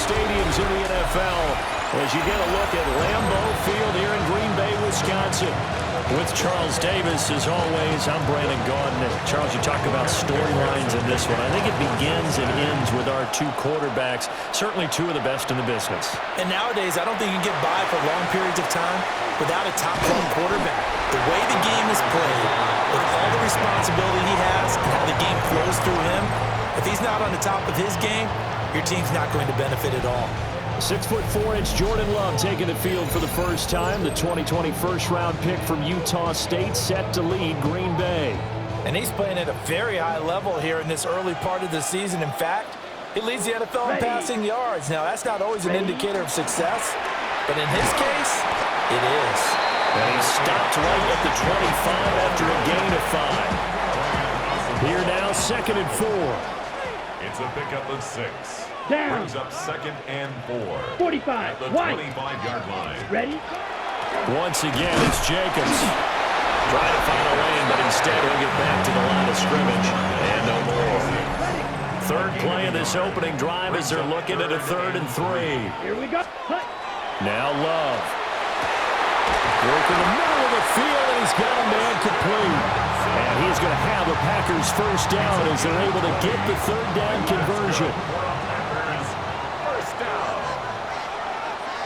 stadiums in the NFL as you get a look at Lambeau Field here in Green Bay, Wisconsin. With Charles Davis, as always, I'm Brandon Gaudin. Charles, you talk about storylines in this one. I think it begins and ends with our two quarterbacks, certainly two of the best in the business. And nowadays, I don't think you can get by for long periods of time without a top-flight quarterback. The way the game is played, with all the responsibility he has and how the game flows through him, if he's not on the top of his game, your team's not going to benefit at all. 6'4" Jordan Love taking the field for the first time. The 2020 first-round pick from Utah State set to lead Green Bay. And he's playing at a very high level here in this early part of the season. In fact, he leads the NFL in passing yards. Now, that's not always an indicator of success, but in his case, it is. And he stopped right at the 25 after a gain of 5. Here now, 2nd and 4. It's a pickup of 6. Down. Brings up 2nd and 4. 45. At the 25-yard line. Ready? Once again, it's Jacobs. Trying to find a lane, but instead he'll get back to the line of scrimmage. And no more. Third play of this opening drive as they're looking at a 3rd and 3. Here we go. Cut. Now Love. Work in the middle of the field, and he's got a man complete. And he's going to have the Packers first down as they're able to get the 3rd down conversion.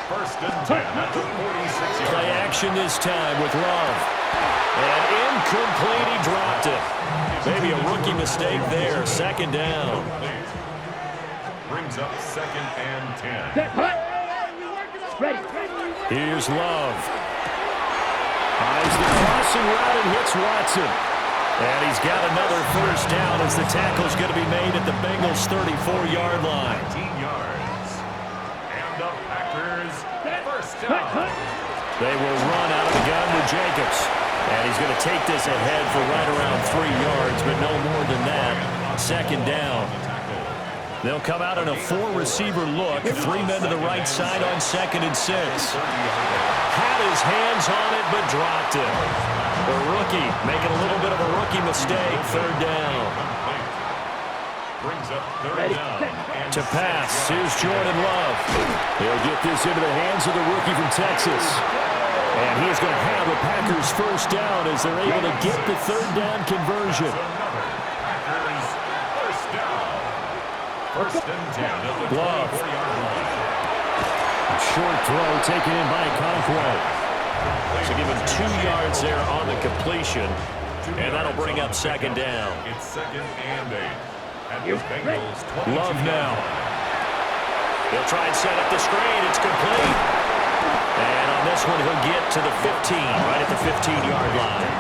First and 10 at the 46. Play action this time with Love. And incomplete, he dropped it. Maybe a rookie mistake there. 2nd down. Brings up 2nd and 10. Set. Cut. Ready. Here's Love. Eyes the crossing route and hits Watson. And he's got another first down as the tackle's going to be made at the Bengals' 34-yard line. 18 yards. And the Packers first down. They will run out of the gun with Jacobs. And he's going to take this ahead for right around 3 yards, but no more than that. 2nd down. They'll come out in a 4-receiver look. 3 men to the right side on 2nd and 6. Had his hands on it, but dropped it. The rookie making a little bit of a rookie mistake. 3rd down. Brings up 3rd down. To pass, here's Jordan Love. He'll get this into the hands of the rookie from Texas. And he's going to have the Packers first down as they're able to get the 3rd down conversion. Packers first down. First and 10 at the Love. 24-yard line. Short throw taken in by Conquo. So give him 2 yards there on the completion. And that'll bring up 2nd down. It's 2nd and 8. At the Bengals 22. Love now. He'll try and set up the screen. It's complete. And on this one, he'll get to the 15, right at the 15-yard line.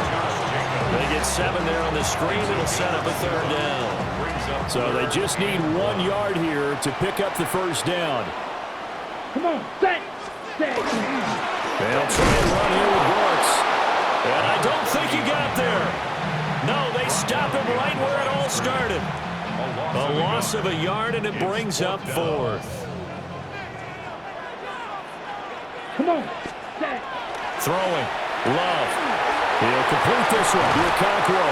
They get 7 there on the screen. It'll set up a 3rd down. So they just need 1 yard here to pick up the first down. Come on. Set. They'll try and run here with Brooks. And I don't think he got there. No, they stop him right where it all started. A loss of a yard, and it brings up 4th. Come on. Set. Throwing. Love. He'll complete this one. Here Conquo.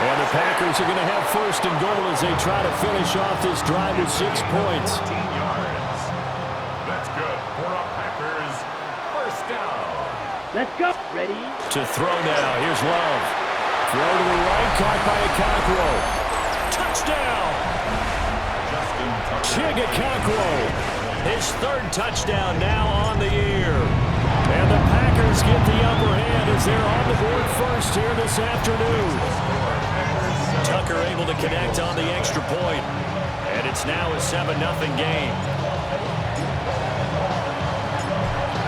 And the Packers are going to have 1st and goal as they try to finish off this drive with 6 points. 18 yards. That's good for a Packers first down. Let's go. Ready? To throw now. Here's Love. Throw to the right. Caught by Conquo. Touchdown. Chigga Conquo. His 3rd touchdown now on the year. And the Packers get the upper hand as they're on the board first here this afternoon. Tucker able to connect on the extra point. And it's now a 7-0 game.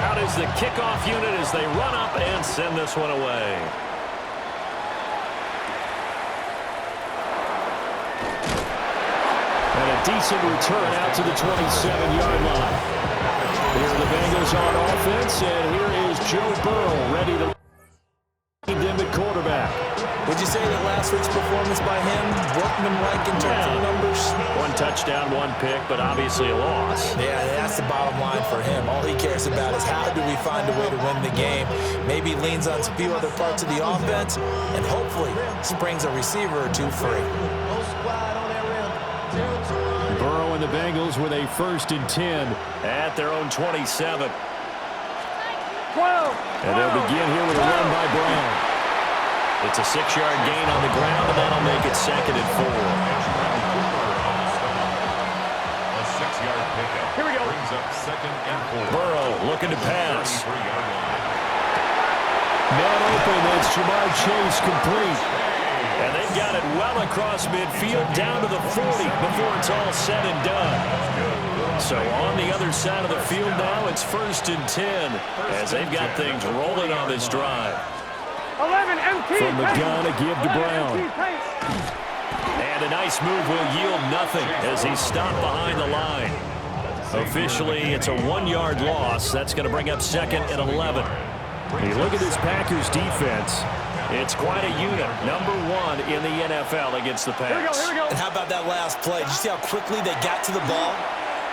Out is the kickoff unit as they run up and send this one away. And a decent return out to the 27-yard line. Here are the Bengals on offense, and here is Joe Burrow ready to lead them at quarterback. Would you say that last week's performance by him worked him like in terms of numbers? 1 touchdown, 1 pick, but obviously a loss. Yeah, that's the bottom line for him. All he cares about is how do we find a way to win the game. Maybe leans on a few other parts of the offense, and hopefully springs a receiver or 2 free. Burrow in the Bengals with a 1st and 10 at their own 27. And they'll begin here with a run by Brown. It's a 6-yard gain on the ground, and that'll make it 2nd and 4. A 6-yard pickup. Here we go. Brings up 2nd and 4. Burrow looking to pass. 3-yard line. Man open, that's Jamar Chase complete. And they've got it well across midfield down to the 40 before it's all said and done. So on the other side of the field now, it's 1st and 10 as they've got things rolling on this drive. 11 MT. From the gun, a give to Brown. And a nice move will yield nothing as he's stopped behind the line. Officially, it's a 1-yard loss. That's going to bring up 2nd and 11. You look at this Packers defense. It's quite a unit. Number 1 in the NFL against the Packs. Here we go. And how about that last play? Did you see how quickly they got to the ball?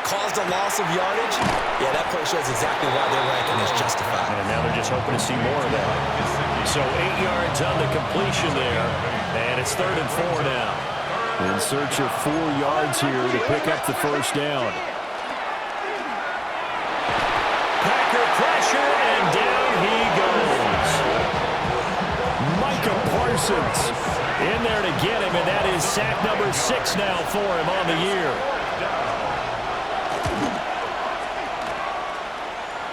Caused a loss of yardage? Yeah, that play shows exactly why their ranking is justified. And now they're just hoping to see more of that. So 8 yards on the completion there. And it's 3rd and 4 now. In search of 4 yards here to pick up the 1st down. Packer pressure, and down he goes. Micah Parsons in there to get him, and that is sack number 6 now for him on the year.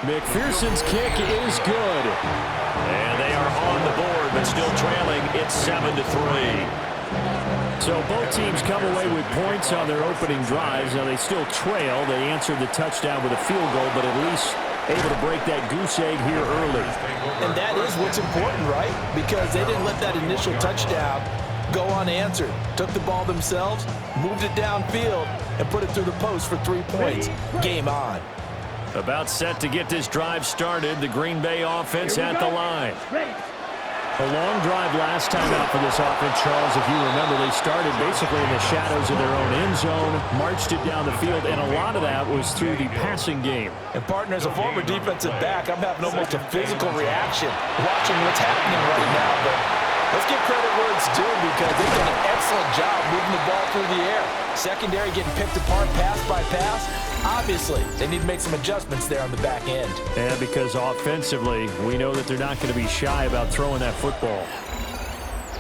McPherson's kick is good. And they are on the board, but still trailing. It's 7-3. So both teams come away with points on their opening drives. Now they still trail. They answered the touchdown with a field goal, but at least able to break that goose egg here early. And that is what's important, right? Because they didn't let that initial touchdown go unanswered. Took the ball themselves, moved it downfield, and put it through the post for 3 points. Game on. About set to get this drive started. The Green Bay offense at the line. Ready. A long drive last time out for this offense, Charles. If you remember, they started basically in the shadows of their own end zone, marched it down the field, and a lot of that was through the passing game. And partner, as a former defensive back, I'm having almost a physical reaction watching what's happening right now. But let's give credit where it's due because they've done an excellent job moving the ball through the air. Secondary getting picked apart pass by pass. Obviously, they need to make some adjustments there on the back end. And because offensively, we know that they're not going to be shy about throwing that football.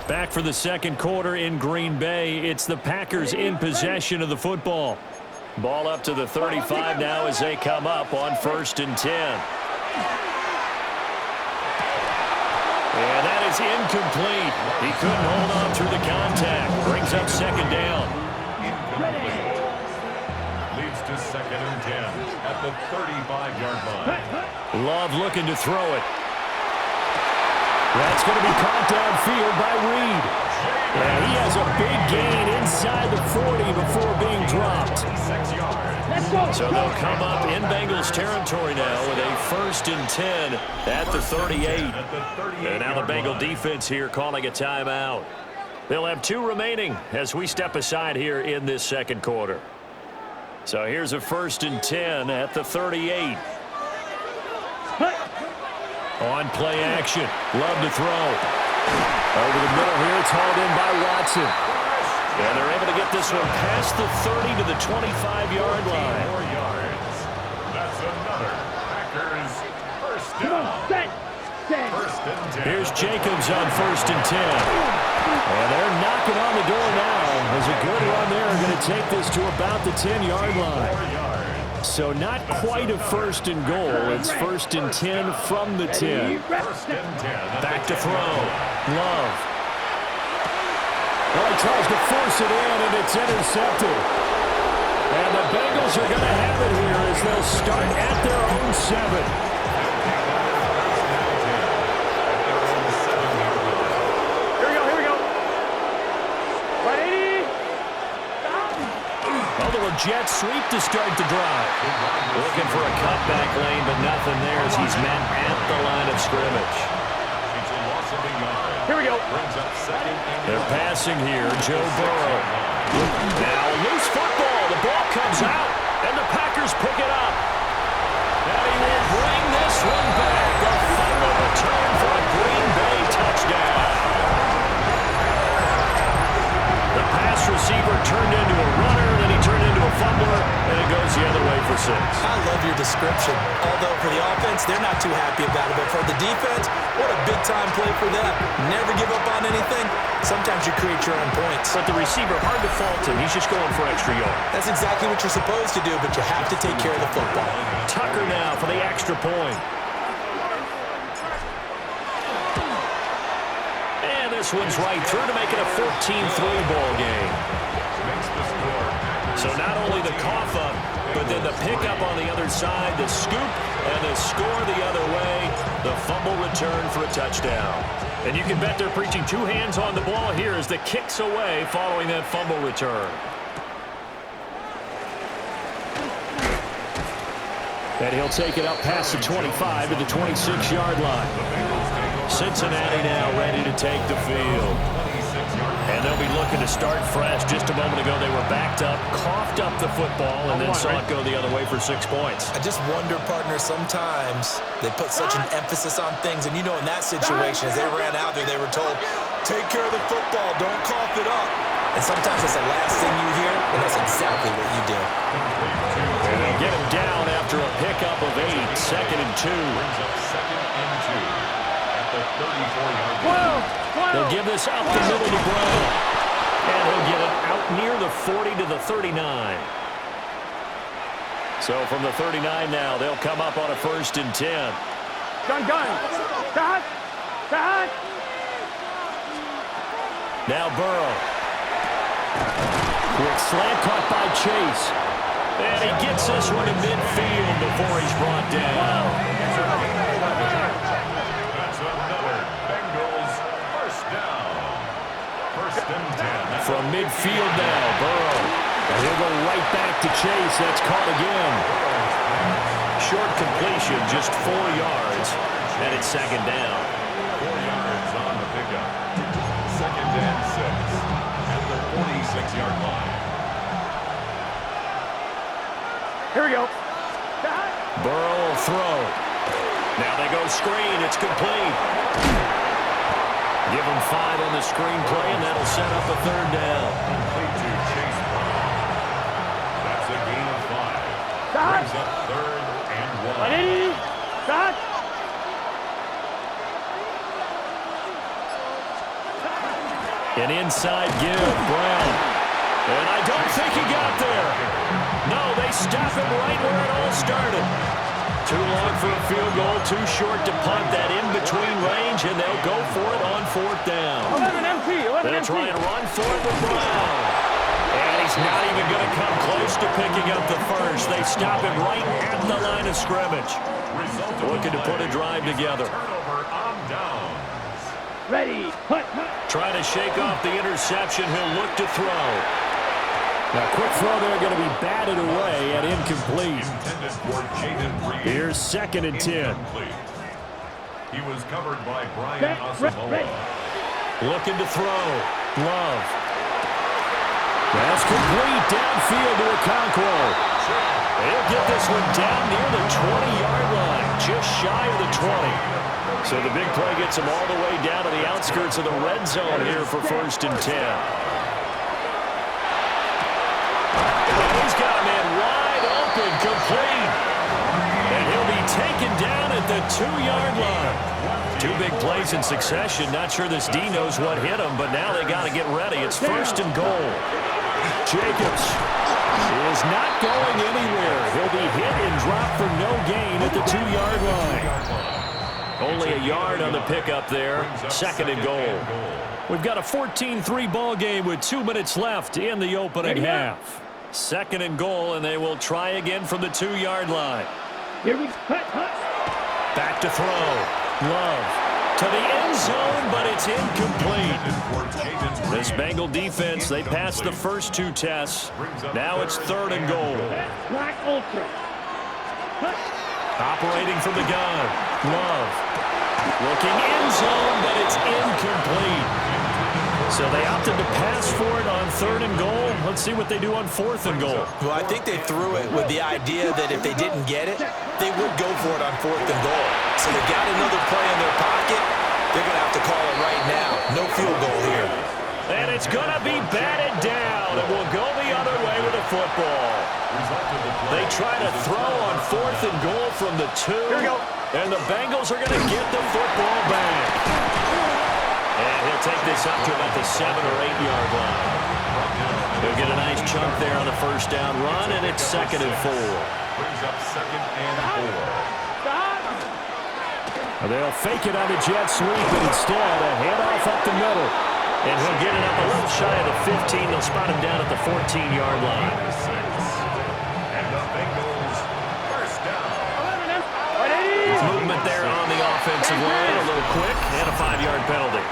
Back for the 2nd quarter in Green Bay. It's the Packers in possession of the football. Ball up to the 35 now as they come up on 1st and 10. And that is incomplete. He couldn't hold on through the contact. Brings up 2nd down. Incomplete. Leads to 2nd and 10 at the 35-yard line. Love looking to throw it. That's going to be caught downfield by Reed. And he has a big gain inside the 40 before being dropped. 6 yards. So they'll come up in Bengals territory now with a 1st and 10 at the 38. And now the Bengal defense here calling a timeout. They'll have 2 remaining as we step aside here in this 2nd quarter. So here's a 1st and 10 at the 38. On play action. Love to throw. Over the middle here, it's hauled in by Watson. And they're able to get this one past the 30 to the 25-yard line. 4 yards. That's another Packers 1st Come on, down. set. 1st and 10. Here's Jacobs on 1st and 10. And they're knocking on the door now. There's a good run there. Going to take this to about the 10-yard line. 4 yards. So not quite a 1st and goal. It's 1st and 10 from the 10. 1st and 10. Back to throw. Love. Well, he tries to force it in, and it's intercepted. And the Bengals are going to have it here as they'll start at their own 7. Jet sweep to start the drive. Looking for a cutback lane, but nothing there as he's met at the line of scrimmage. Here we go. They're passing here. Joe Burrow. Now loose football. The ball comes out, and the Packers pick it up. And he will bring this one back. A final return for a Green Bay touchdown. The pass receiver turned into a runner, then he turned into a fumbler, 6. I love your description. Although for the offense, they're not too happy about it. But for the defense, what a big-time play for them. Never give up on anything. Sometimes you create your own points. But the receiver, hard to fault him. He's just going for extra yard. That's exactly what you're supposed to do, but you have to take care of the football. Tucker now for the extra point. And this one's right through to make it a 14-3 ball game. So not only the cough up, but then the pickup on the other side, the scoop, and the score the other way, the fumble return for a touchdown. And you can bet they're preaching two hands on the ball here as the kick's away following that fumble return. And he'll take it up past the 25 to the 26-yard line. Cincinnati now ready to take the field. And they'll be looking to start fresh. Just a moment ago, they were backed up, coughed up the football, and then saw it go the other way for 6 points. I just wonder, partner, sometimes they put such an emphasis on things. And, you know, in that situation, as they ran out there, they were told, take care of the football, don't cough it up. And sometimes that's the last thing you hear, and that's exactly what you do. And they'll get him down after a pickup of 8, 2nd and 2. They'll give this up the middle to Brown. And he'll get it out near the 40 to the 39. So from the 39 now, they'll come up on a 1st and 10. Gun. Stop. Now Burrow. Quick slant caught by Chase. And he gets this one to midfield before he's brought down. That's another Bengals first down. 1st and 10. From midfield now, Burrow. And he'll go right back to Chase. That's caught again. Short completion, just 4 yards. And it's 2nd down. 4 yards on the pickup. 2nd and 6 at the 46-yard line. Here we go. Burrow will throw. Now they go screen. It's complete. Give him 5 on the screen play, and that'll set up a 3rd down. Complete to Chase Brown. That's a gain of 5. Brings up 3rd and 1. Stop. An inside give, Brown. And I don't think he got there. No, they stop him right where it all started. Too long for a field goal, too short to punt that in-between range, and they'll go for it on 4th down. 11 empty. They'll try and run for it with Brown. And he's not even going to come close to picking up the first. They stop him right at the line of scrimmage. Looking to put a drive together. Turnover on downs. Ready. Hunt. Trying to shake off the interception. He'll look to throw. Now, quick throw there going to be batted away and incomplete. Intended for Jaden Reed. Here's 2nd and 10. He was covered by Brian Asamoah. Looking to throw. Love. That's complete downfield to Okonkwo. He'll get this one down near the 20-yard line, just shy of the 20. So the big play gets him all the way down to the outskirts of the red zone here for 1st and 10. He's got a man wide open, complete. And he'll be taken down at the 2-yard line. 2 big plays in succession. Not sure this D knows what hit him, but now they got to get ready. It's 1st and goal. Jacobs is not going anywhere. He'll be hit and dropped for no gain at the 2-yard line. Only a yard on the pickup there. 2nd and goal. We've got a 14-3 ball game with 2 minutes left in the opening half. 2nd and goal, and they will try again from the 2-yard line. Here we go. Back to throw. Love to the end zone, but it's incomplete. This Bengal defense, they passed the first 2 tests. Now it's 3rd and goal. Black Ultra. Operating from the gun. Love. Looking end zone, but it's incomplete. So they opted to pass for it on 3rd and goal. Let's see what they do on 4th and goal. Well, I think they threw it with the idea that if they didn't get it, they would go for it on 4th and goal. So they got another play in their pocket. They're going to have to call it right now. No field goal here. And it's going to be batted down. And we'll go the other way with a football. They try to throw on 4th and goal from the 2. Here we go. And the Bengals are going to get the football back. And he'll take this up to about the 7 or 8 yard line. He'll get a nice chunk there on the first down run, and it's 2nd and 4. Brings up 2nd and 4. They'll fake it on the jet sweep, and instead a handoff up the middle. And he'll get it up a little shy of the 15. They'll spot him down at the 14-yard line. And the Bengals first down. Movement there on the offensive line, a little quick, and a 5-yard penalty.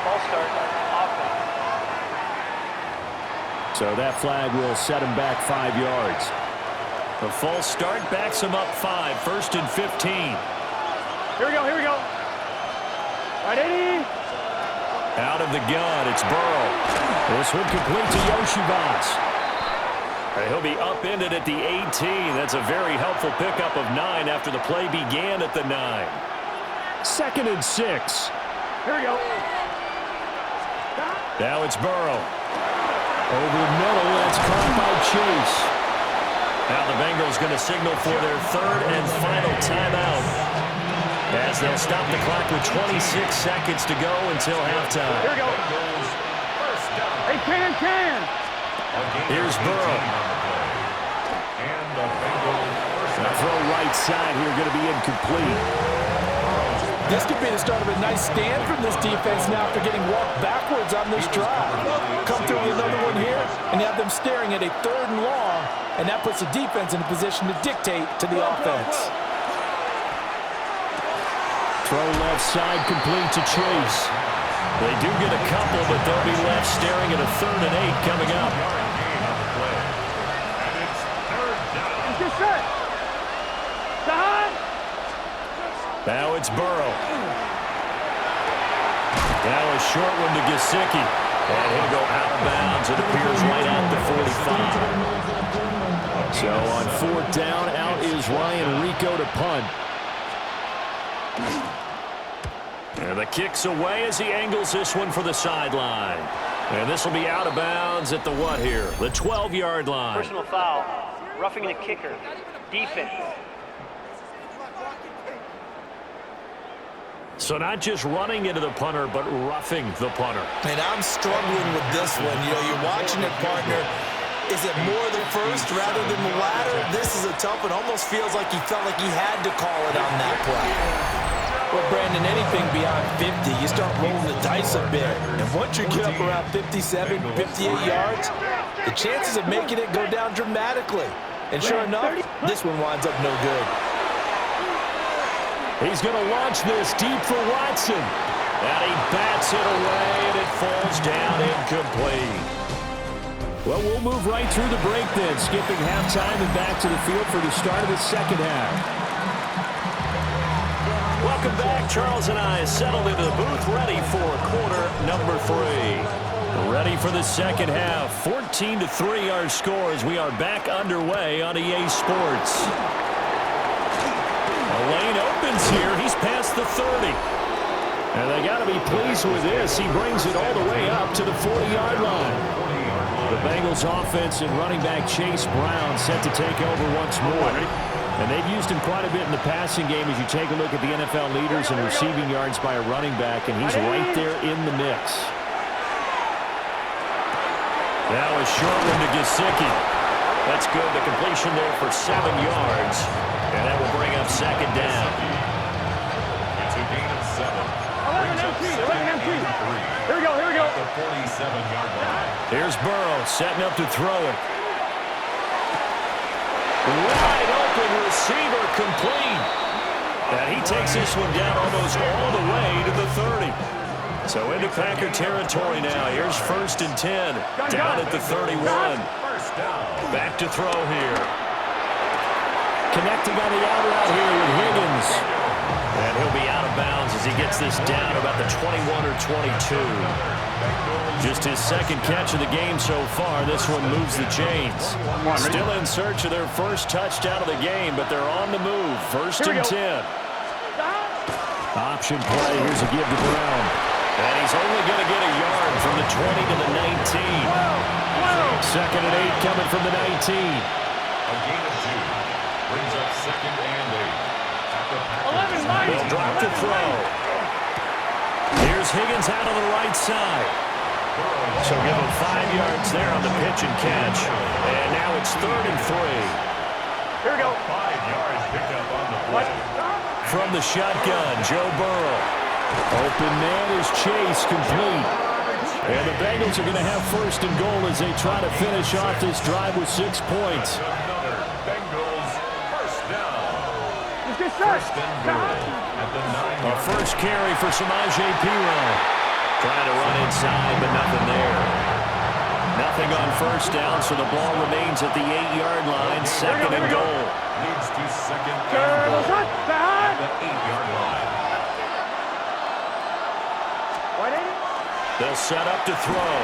So that flag will set him back 5 yards. The false start backs him up 5, 1st and 15. Here we go, here we go. Ready? Out of the gun, it's Burrow. This one complete to Yoshivas. He'll be upended at the 18. That's a very helpful pickup of 9 after the play began at the 9. 2nd and 6. Here we go. Now it's Burrow. Over the middle, that's caught by Chase. Now the Bengals going to signal for their 3rd and final timeout, as they'll stop the clock with 26 seconds to go until halftime. Here we go. Hey, can. Here's Burrow. And the Bengals first The throw right side here going to be incomplete. This could be the start of a nice stand from this defense now after getting walked backwards on this drive. Come through with another one here, and you have them staring at a 3rd and long, and that puts the defense in a position to dictate to the offense. Throw left side complete to Chase. They do get a couple, but they'll be left staring at a 3rd and 8 coming up. And it's 3rd down. It's just set. Stop. Now it's Burrow. Now a short one to Gesicki. And he'll go out of bounds. It appears right at the 45. So on 4th down, out is Ryan Rico to punt. And the kick's away as he angles this one for the sideline. And this will be out of bounds at the what here? The 12-yard line. Personal foul, roughing the kicker, defense. So not just running into the punter, but roughing the punter. And I'm struggling with this one. You know, you're watching it, partner. Is it more the first rather than the latter? This is a tough one. Almost feels like he felt like he had to call it on that play. Well, Brandon, anything beyond 50, you start rolling the dice a bit. And once you get up around 57, 58 yards, the chances of making it go down dramatically. And sure enough, this one winds up no good. He's going to launch this deep for Watson. And he bats it away, and it falls down incomplete. Well, we'll move right through the break then, skipping halftime and back to the field for the start of the 2nd half. Welcome back. Charles and I settled into the booth, ready for quarter number 3. Ready for the 2nd half. 14-3 our score as we are back underway on EA Sports. A lane opens here. He's past the 30. And they got to be pleased with this. He brings it all the way up to the 40-yard line. The Bengals offense and running back Chase Brown set to take over once more. And they've used him quite a bit in the passing game as you take a look at the NFL leaders in receiving yards by a running back, and he's right there in the mix. Now a short one to Gesicki. That's good. The completion there for 7 yards. And that will bring up 2nd down. It's a gain of 7. 11 MP. Here we go, here we go. The 47-yard line. Here's Burrow setting up to throw it. Wide open receiver complete. And he takes this one down almost all the way to the 30. So into Packer territory now. Here's 1st and 10. Down at the 31. First down. Back to throw here. Connecting on the out route here with Higgins. And he'll be out of bounds as he gets this down about the 21 or 22. Just his 2nd catch of the game so far. This one moves the chains. Still in search of their first touchdown of the game, but they're on the move. 1st and 10. Option play. Here's a give to Brown. And he's only going to get a yard from the 20 to the 19. 2nd and 8 coming from the 19. A gain of 2 brings up 2nd and 8. At the Packers. They'll drop to throw. Here's Higgins out on the right side. So give him 5 yards there on the pitch and catch. And now it's 3rd and 3. Here we go. 5 yards picked up on the play. From the shotgun, Joe Burrow. Open man is Chase, complete. And the Bengals are going to have 1st and goal as they try to finish off this drive with 6 points. Another Bengals first down. Let's get set. 1st and goal at the 9 A first carry for Samaje Perine. Trying to run inside, but nothing there. Nothing on 1st down, so the ball remains at the 8-yard line, 2nd and goal. leads to 2nd and goal at the 8-yard line. They'll set up to throw.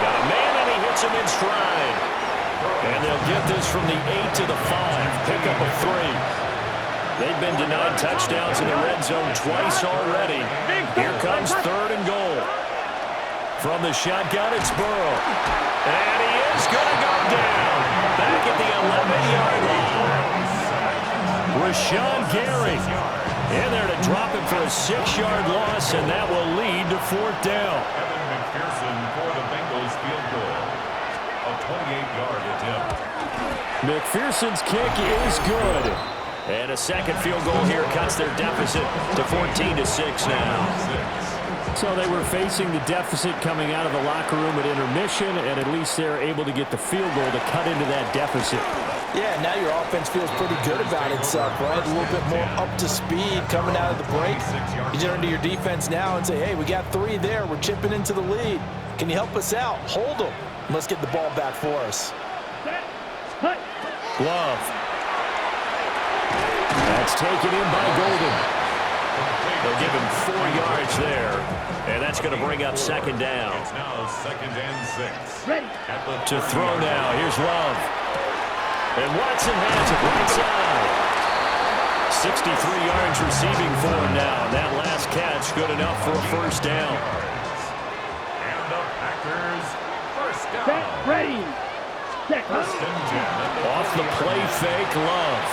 Got a man, and he hits him in stride. And they'll get this from the 8 to the 5. Pick up a 3. They've been denied touchdowns in the red zone twice already. Here comes 3rd and goal. From the shotgun, it's Burrow. And he is going to go down. Back at the 11-yard line. Rashawn Gary in there to drop it for a 6-yard loss, and that will lead to 4th down. Evan McPherson for the Bengals field goal. A 28-yard attempt. McPherson's kick is good. And a 2nd field goal here cuts their deficit to 14-6 now. So they were facing the deficit coming out of the locker room at intermission, and at least they're able to get the field goal to cut into that deficit. Yeah, now your offense feels pretty good about itself, right? A little bit more up to speed coming out of the break. You turn to your defense now and say, hey, we got 3 there. We're chipping into the lead. Can you help us out? Hold them. Let's get the ball back for us. Glove. That's taken in by Golden. They'll give him 4 yards there, and that's going to bring up 2nd down. It's now 2nd and 6. To throw now. Here's Love. And Watson has it right side. 63 yards receiving for him now. That last catch good enough for a 1st down. And the Packers first down. Ready. 1st and 10. Off the play fake, Love.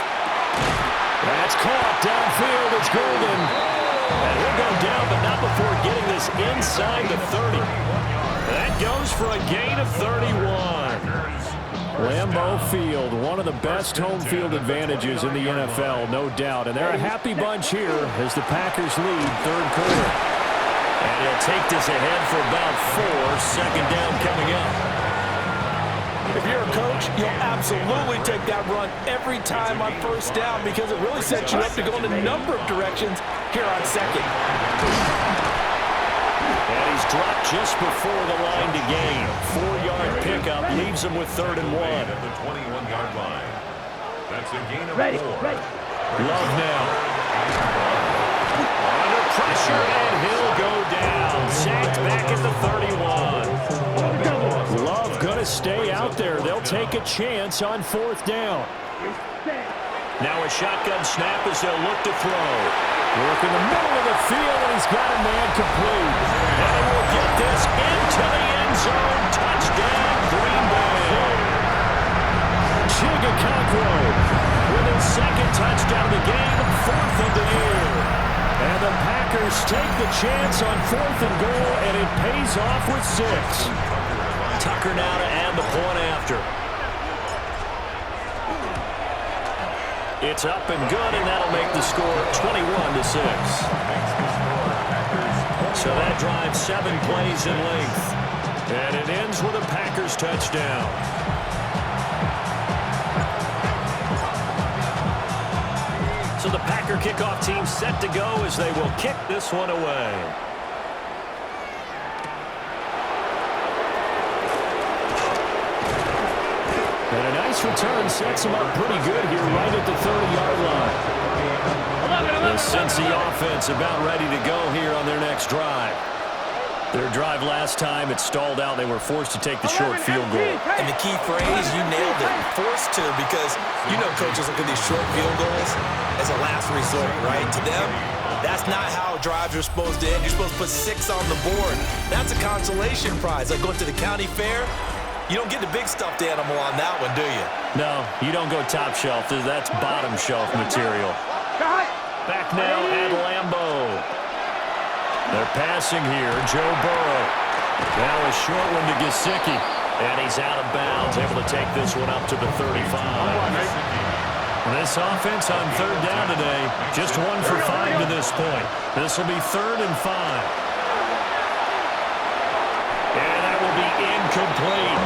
That's caught downfield. It's Golden. And he'll go down, but not before getting this inside the 30. That goes for a gain of 31. Lambeau Field, one of the best home field advantages in the NFL, no doubt. And they're a happy bunch here as the Packers lead 3rd quarter. And he'll take this ahead for about 4. 2nd down coming up. If you're a coach, you'll absolutely take that run every time on 1st down because it really sets you up to go in a number of directions here on 2nd. And he's dropped just before the line to gain. 4-yard pickup leaves him with 3rd and 1. At the 21-yard line. That's a gain of 4. Love now. Under pressure, and he'll go down. Sacked back at the 31. Love going to stay out there. They'll take a chance on 4th down. Now a shotgun snap as they'll look to throw. Work in the middle of the field, and he's got a man complete. And he will get this into the end zone. Touchdown, Green Bay. Chigaconkwo with his 2nd touchdown of the game, 4th of the year. And the Packers take the chance on 4th and goal, and it pays off with 6. Tucker now to add the point after. It's up and good, and that'll make the score 21-6. So that drives 7 plays in length. And it ends with a Packers touchdown. So the Packer kickoff team set to go as they will kick this one away. And a nice return sets him up pretty good here right at the 30-yard line. The Cincy offense about ready to go here on their next drive. Their drive last time, it stalled out. They were forced to take the short field goal. And the key phrase, you nailed it, forced to, because you know coaches look at these short field goals as a last resort, right? To them, that's not how drives are supposed to end. You're supposed to put 6 on the board. That's a consolation prize. Like going to the county fair, You don't get the big stuffed animal on that one, do you? No, you don't go top shelf. That's bottom shelf material. Back now at Lambeau. They're passing here. Joe Burrow. Now a short one to Gesicki. And he's out of bounds, able to take this one up to the 35. This offense on third down today, just 1 for 5 to this point. This will be 3rd and 5. And that will be incomplete.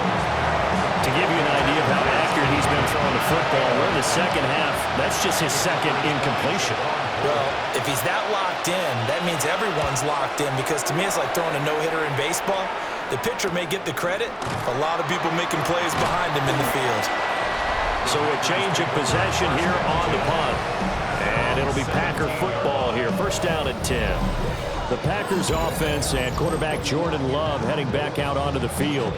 To give you an idea of how accurate he's been throwing the football, we're in the second half. That's just his second incompletion. Well, if he's that locked in, that means everyone's locked in, because to me it's like throwing a no-hitter in baseball. The pitcher may get the credit, a lot of people making plays behind him in the field. So a change of possession here on the punt. And it'll be Packer football here. 1st down and 10. The Packers offense and quarterback Jordan Love heading back out onto the field.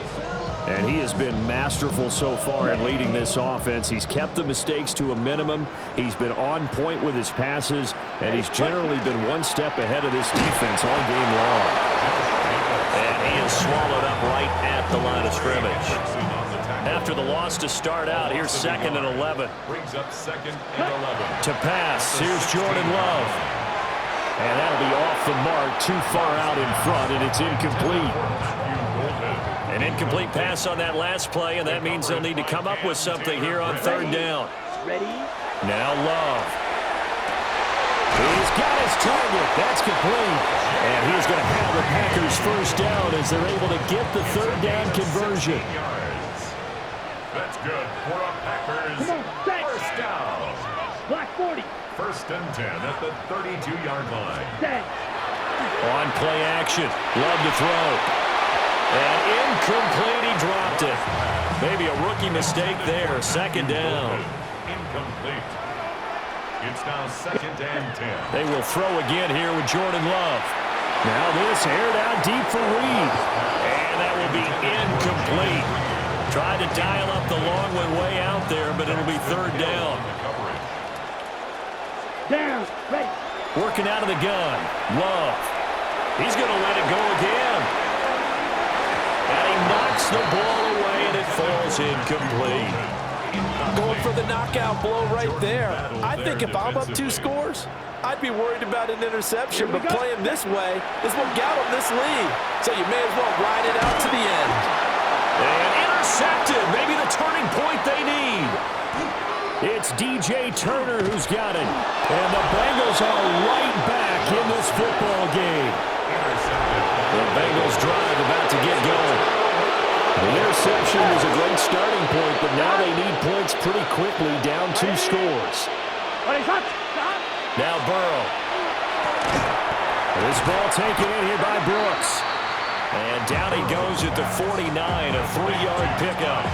And he has been masterful so far in leading this offense. He's kept the mistakes to a minimum. He's been on point with his passes. And he's generally been one step ahead of this defense all game long. And he is swallowed up right at the line of scrimmage. After the loss to start out, here's 2nd and 11. Brings up 2nd and 11. To pass, here's Jordan Love. And that'll be off the mark, too far out in front, and it's incomplete. An incomplete pass on that last play, and that means they'll need to come up with something here on 3rd down. Now Love. He's got his target. That's complete. And he's going to have the Packers 1st down as they're able to get the 3rd down conversion. That's good for a Packers 1st down. Black 40. 1st and 10 at the 32-yard line. On play action. Love to throw. And incomplete. He dropped it. Maybe a rookie mistake there. 2nd down. Incomplete. It's now 2nd and 10. They will throw again here with Jordan Love. Now this aired out deep for Reed. And that will be incomplete. Tried to dial up the long one way out there, but it'll be 3rd down. Down. Ready. Working out of the gun. Love. He's going to let it go again. And he knocks the ball away, and it falls incomplete. Going for the knockout blow right there. I think if I'm up 2 scores, I'd be worried about an interception, but playing this way is what got him this lead. So you may as well ride it out to the end. And intercepted. Maybe the turning point they need. It's DJ Turner who's got it. And the Bengals are right back in this football game. The Bengals drive about to get going. The interception was a great starting point, but now they need points pretty quickly, down 2 scores. Now Burrow. This ball taken in here by Brooks. And down he goes at the 49, a 3-yard pickup.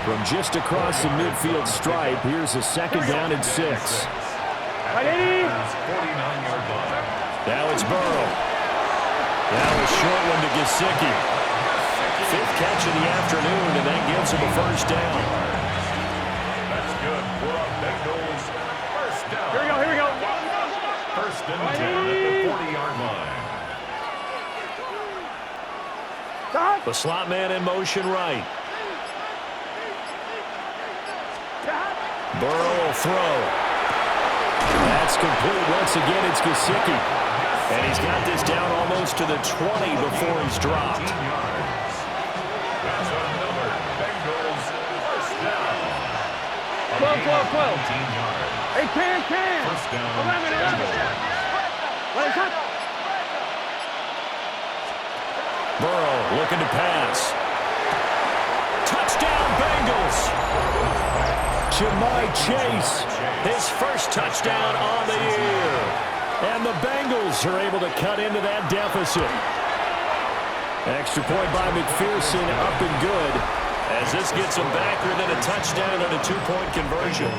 From just across the midfield stripe, here's a 2nd down and 6. Now it's Burrow. Now a short one to Gesicki. 5th catch of the afternoon, and that gives him a 1st down. That's good for a Bengals 1st down. Here we go. 1st and 10 at the 40-yard line. The slot man in motion right. Burrow will throw. That's complete. Once again, it's Gesicki. And he's got this down almost to the 20 before he's dropped. That's another Bengals 1st down. 12. Hey, can. 1st down. 11. What is that? Burrow looking to pass. Touchdown, Bengals. Jamai Chase, his 1st touchdown on the year. And the Bengals are able to cut into that deficit. Extra point by McPherson, up and good, as this gets them back within a touchdown and a 2-point conversion.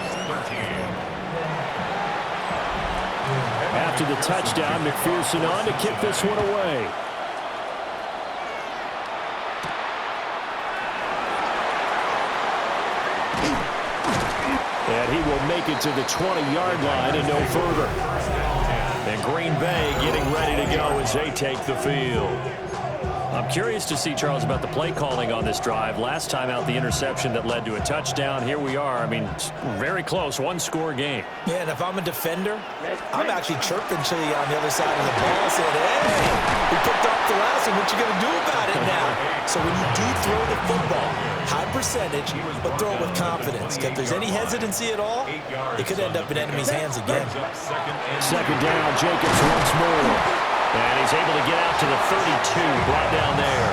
After the touchdown, McPherson on to kick this one away. And he will make it to the 20-yard line and no further. And Green Bay getting ready to go as they take the field. I'm curious to see, Charles, about the play calling on this drive. Last time out, the interception that led to a touchdown. Here we are. I mean, very close, one-score game. Yeah, and if I'm a defender, I'm actually chirping Chili on the other side of the ball, saying, hey, we picked up the last one. What you going to do about it now? So when you do throw the football, high percentage, but throw it with confidence. If there's any hesitancy at all, it could end up in enemy's hands again. Second down, Jacobs once more. And he's able to get out to the 32, brought down there.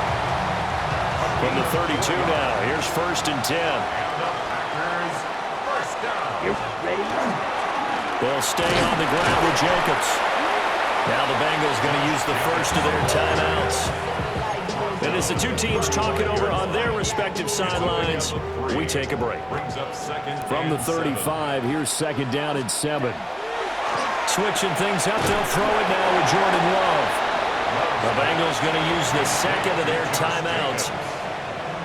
From the 32 now, here's 1st and 10. They'll stay on the ground with Jacobs. Now the Bengals going to use the first of their timeouts. And as the two teams talk it over on their respective sidelines, we take a break. From the 35, here's 2nd down and 7. Switching things up, they'll throw it now with Jordan Love. The Bengals going to use the second of their timeouts.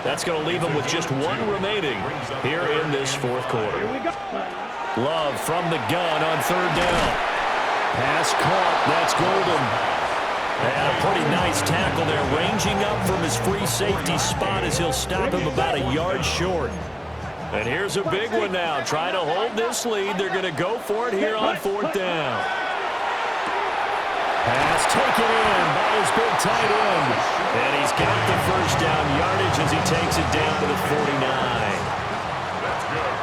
That's going to leave them with just one remaining here in this 4th quarter. Love from the gun on 3rd down. Pass caught. That's Golden. And a pretty nice tackle there, ranging up from his free safety spot as he'll stop him about a yard short. And here's a big one now. Trying to hold this lead. They're going to go for it here on 4th down. Pass taken in by his big tight end. And he's got the 1st down yardage as he takes it down to the 49. That's good.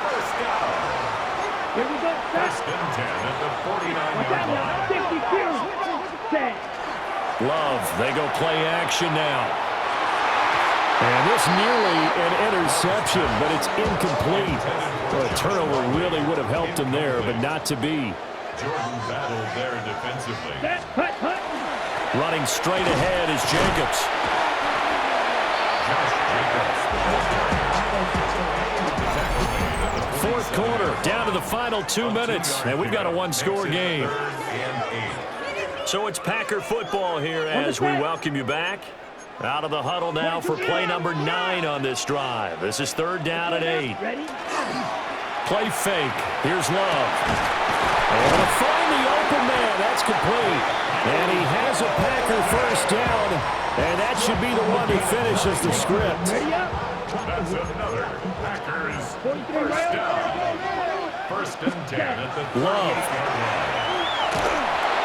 First down. Here we go. 1st and 10 at the 49-yard line. Love, they go play action now. And this nearly an interception, but it's incomplete. Well, a turnover really would have helped him there, but not to be. Jordan battled there defensively. Running straight ahead is Jacobs. Josh Jacobs. 4th quarter, down to the final 2 minutes, and we've got a one-score game. So it's Packer football here as we welcome you back. Out of the huddle now for play number 9 on this drive. This is 3rd down and 8. Play fake. Here's Love. Able to find the open man. That's complete. And he has a Packer 1st down. And that should be the one who finishes the script. That's another Packers 1st down. 1st and 10 at the Love.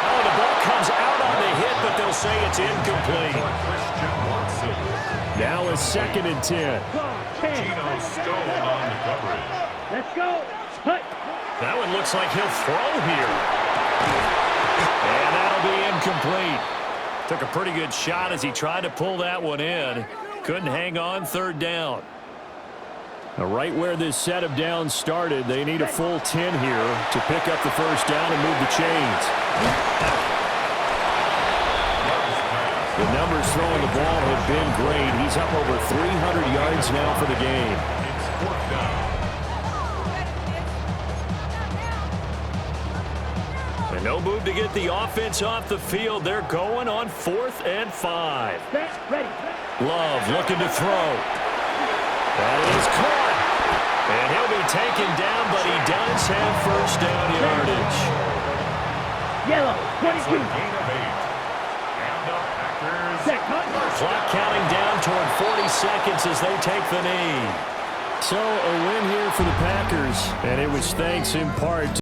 Oh, the ball comes out on the hit, but they'll say it's incomplete. Now it's 2nd and 10. Gino Stone on the coverage. Let's go. That one looks like he'll throw here. And that'll be incomplete. Took a pretty good shot as he tried to pull that one in. Couldn't hang on 3rd down. Now, right where this set of downs started, they need a full 10 here to pick up the 1st down and move the chains. The numbers throwing the ball have been great. He's up over 300 yards now for the game. It's 4th down. And no move to get the offense off the field. They're going on 4th and 5. Love looking to throw. That is caught. And he'll be taken down, but he does have 1st down yardage. Yellow, 22. Gain of 8. And the Packers. Clock counting down toward 40 seconds as they take the knee. So a win here for the Packers, and it was thanks in part to